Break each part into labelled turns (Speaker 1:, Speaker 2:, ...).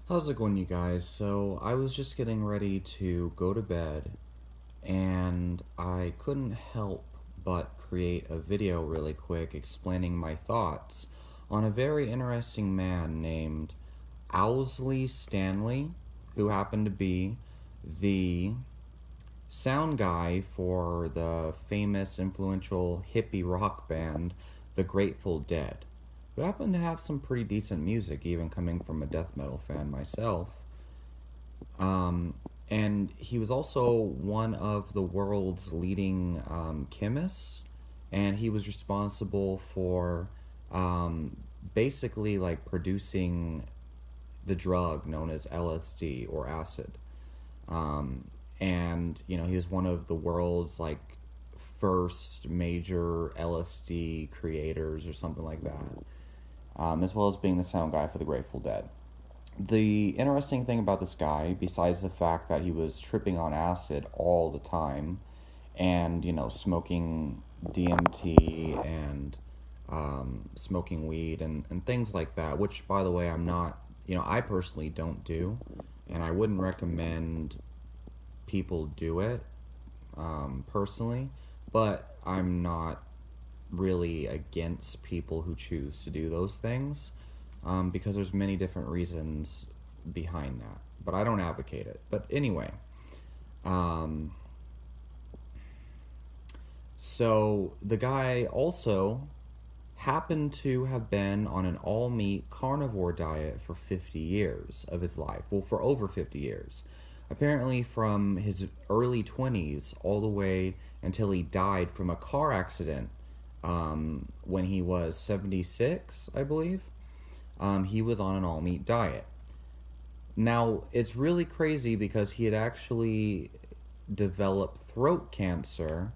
Speaker 1: How's it going, you guys? So, I was just getting ready to go to bed, and I couldn't help but create a video really quick explaining my thoughts on a very interesting man named Owsley Stanley, who happened to be the sound guy for the famous, influential hippie rock band, The Grateful Dead, who happened to have some pretty decent music, even coming from a death metal fan myself. Um, and he was also one of the world's leading chemists, and he was responsible for um, basically like producing the drug known as LSD or acid. And he was one of the world's like first major LSD creators or something like that, as well as being the sound guy for the Grateful Dead. The interesting thing about this guy, besides the fact that he was tripping on acid all the time and, smoking DMT and smoking weed and things like that, which, by the way, I'm not, I personally don't do, and I wouldn't recommend people do it personally, but I'm not really against people who choose to do those things because there's many different reasons behind that. But I don't advocate it. But anyway, um, so the guy also happened to have been on an all meat carnivore diet for 50 years of his life. Well, for over 50 years. Apparently, from his early 20s all the way until he died from a car accident when he was 76, I believe. He was on an all meat diet. Now, it's really crazy because he had actually developed throat cancer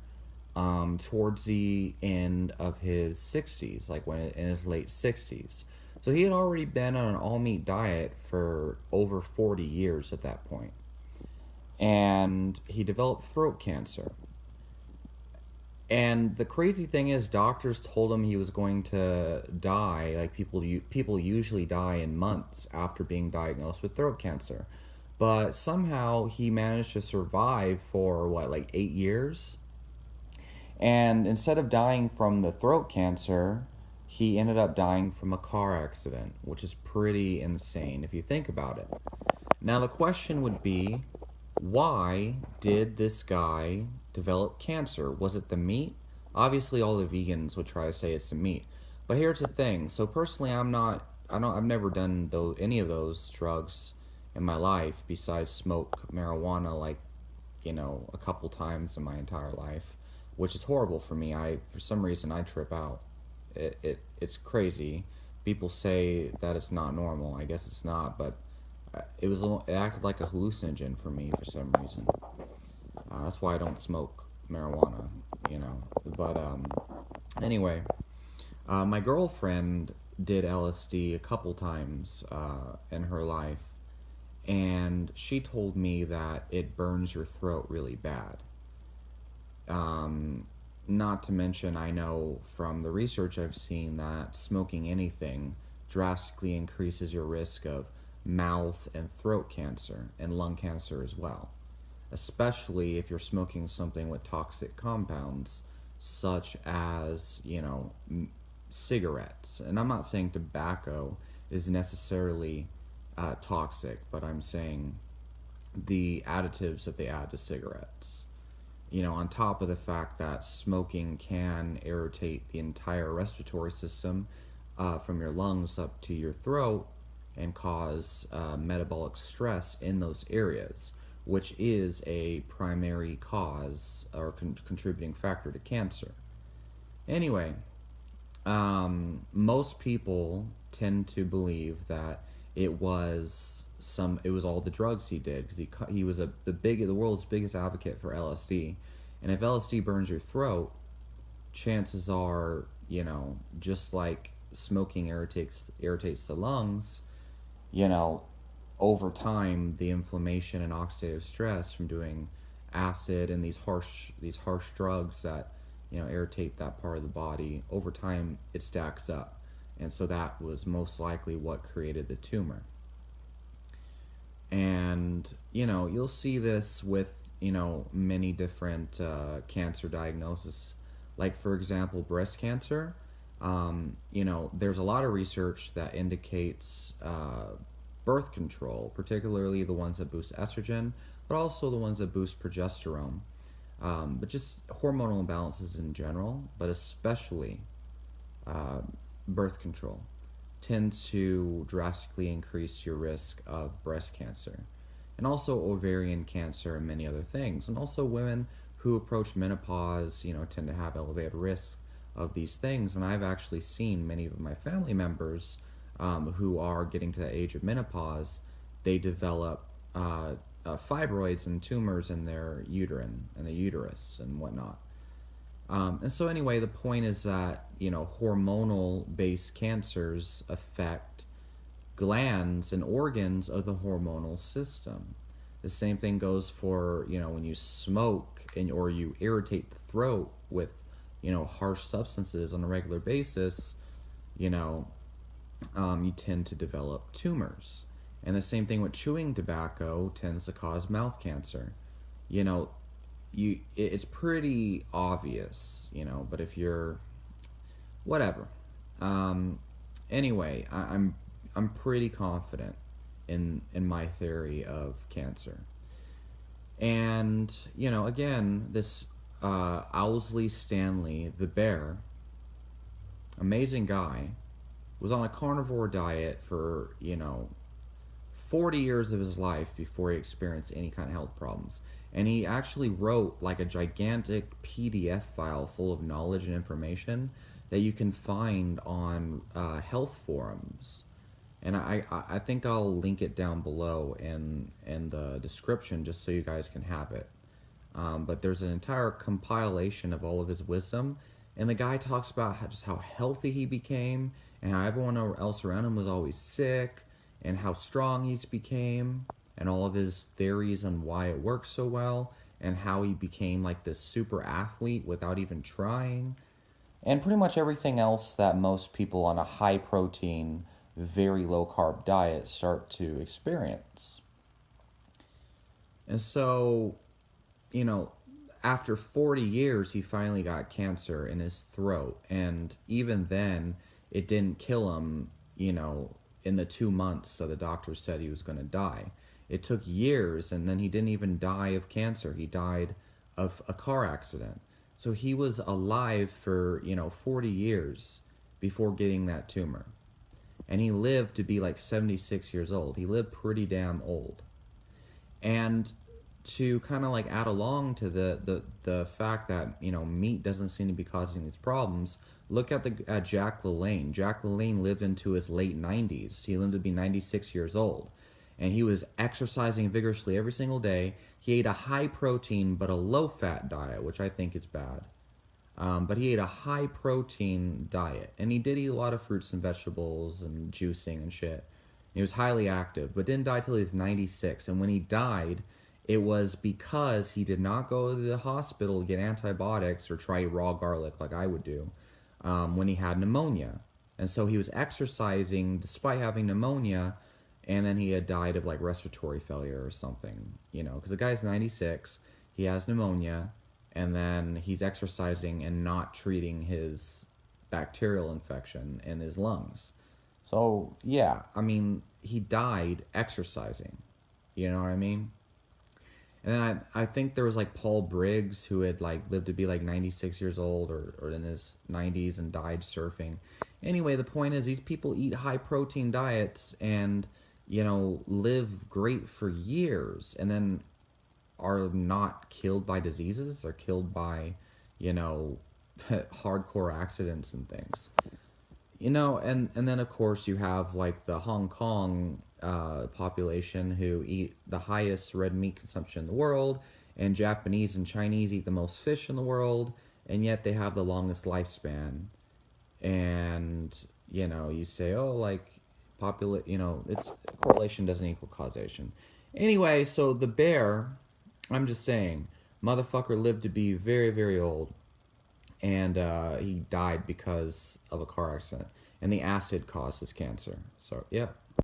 Speaker 1: towards the end of his 60s, like when in his late 60s. So he had already been on an all meat diet for over 40 years at that point. And he developed throat cancer. And the crazy thing is, doctors told him he was going to die. Like people usually die in months after being diagnosed with throat cancer, but somehow he managed to survive for what, like 8 years. And instead of dying from the throat cancer, he ended up dying from a car accident, which is pretty insane if you think about it. Now the question would be, why did this guy develop cancer? Was it the meat? Obviously, all the vegans would try to say it's the meat. But here's the thing. So personally, I've never done any of those drugs in my life besides smoke marijuana like, a couple times in my entire life, which is horrible for me. For some reason, I trip out. It's crazy. People say that it's not normal. I guess it's not, but it acted like a hallucinogen for me for some reason. That's why I don't smoke marijuana, But anyway, my girlfriend did LSD a couple times in her life, and she told me that it burns your throat really bad. Not to mention, I know from the research I've seen that smoking anything drastically increases your risk of mouth and throat cancer and lung cancer as well, especially if you're smoking something with toxic compounds such as, cigarettes. And I'm not saying tobacco is necessarily toxic, but I'm saying the additives that they add to cigarettes. On top of the fact that smoking can irritate the entire respiratory system from your lungs up to your throat and cause metabolic stress in those areas, which is a primary cause or contributing factor to cancer. Anyway, most people tend to believe that it was all the drugs he did because he was the world's biggest advocate for LSD, and if LSD burns your throat, chances are, just like smoking irritates the lungs, you know over time the inflammation and oxidative stress from doing acid and these harsh drugs that irritate that part of the body, over time it stacks up, and so that was most likely what created the tumor. And, you'll see this with, many different cancer diagnoses. Like, for example, breast cancer. There's a lot of research that indicates birth control, particularly the ones that boost estrogen, but also the ones that boost progesterone. But just hormonal imbalances in general, but especially uh, birth control, tends to drastically increase your risk of breast cancer and also ovarian cancer and many other things. And also women who approach menopause, tend to have elevated risk of these things. And I've actually seen many of my family members who are getting to the age of menopause, they develop fibroids and tumors in their uterine and the uterus and whatnot. And so anyway, the point is that, hormonal based cancers affect glands and organs of the hormonal system. The same thing goes for, when you smoke or you irritate the throat with, harsh substances on a regular basis, you tend to develop tumors. And the same thing with chewing tobacco tends to cause mouth cancer. You know, it's pretty obvious, but if you're whatever. Um, anyway, I'm pretty confident in my theory of cancer. And, again, this Owsley Stanley, the bear, amazing guy, was on a carnivore diet for, 40 years of his life before he experienced any kind of health problems. And he actually wrote like a gigantic PDF file full of knowledge and information that you can find on health forums. And I think I'll link it down below in the description just so you guys can have it. But there's an entire compilation of all of his wisdom. And the guy talks about just how healthy he became and how everyone else around him was always sick and how strong he's became and all of his theories on why it works so well and how he became like this super athlete without even trying. And pretty much everything else that most people on a high protein, very low carb diet start to experience. And so, you know, after 40 years, he finally got cancer in his throat. And even then, it didn't kill him, in the 2 months so the doctor said he was going to die. It took years, and then he didn't even die of cancer. He died of a car accident. So he was alive for, 40 years before getting that tumor. And he lived to be like 76 years old. He lived pretty damn old. And to kind of like add along to the fact that, meat doesn't seem to be causing these problems, look at Jack LaLanne. Jack LaLanne lived into his late 90s. He lived to be 96 years old. And he was exercising vigorously every single day. He ate a high protein but a low fat diet, which I think is bad. But he ate a high protein diet. And he did eat a lot of fruits and vegetables and juicing and shit. He was highly active, but didn't die till he was 96. And when he died, it was because he did not go to the hospital to get antibiotics or try raw garlic like I would do when he had pneumonia. And so he was exercising despite having pneumonia, and then he had died of like respiratory failure or something, because the guy's 96, he has pneumonia, and then he's exercising and not treating his bacterial infection in his lungs. So, yeah, I mean, he died exercising. You know what I mean? And then I think there was like Paul Briggs who had like lived to be like 96 years old or in his 90s and died surfing. Anyway, the point is these people eat high protein diets and, live great for years and then are not killed by diseases. They're killed by, hardcore accidents and things. And then of course you have like the Hong Kong population who eat the highest red meat consumption in the world, and Japanese and Chinese eat the most fish in the world, and yet they have the longest lifespan. And you say, oh, like it's correlation doesn't equal causation. Anyway, so the bear, I'm just saying, motherfucker lived to be very, very old. And he died because of a car accident. And the acid caused his cancer. So, yeah.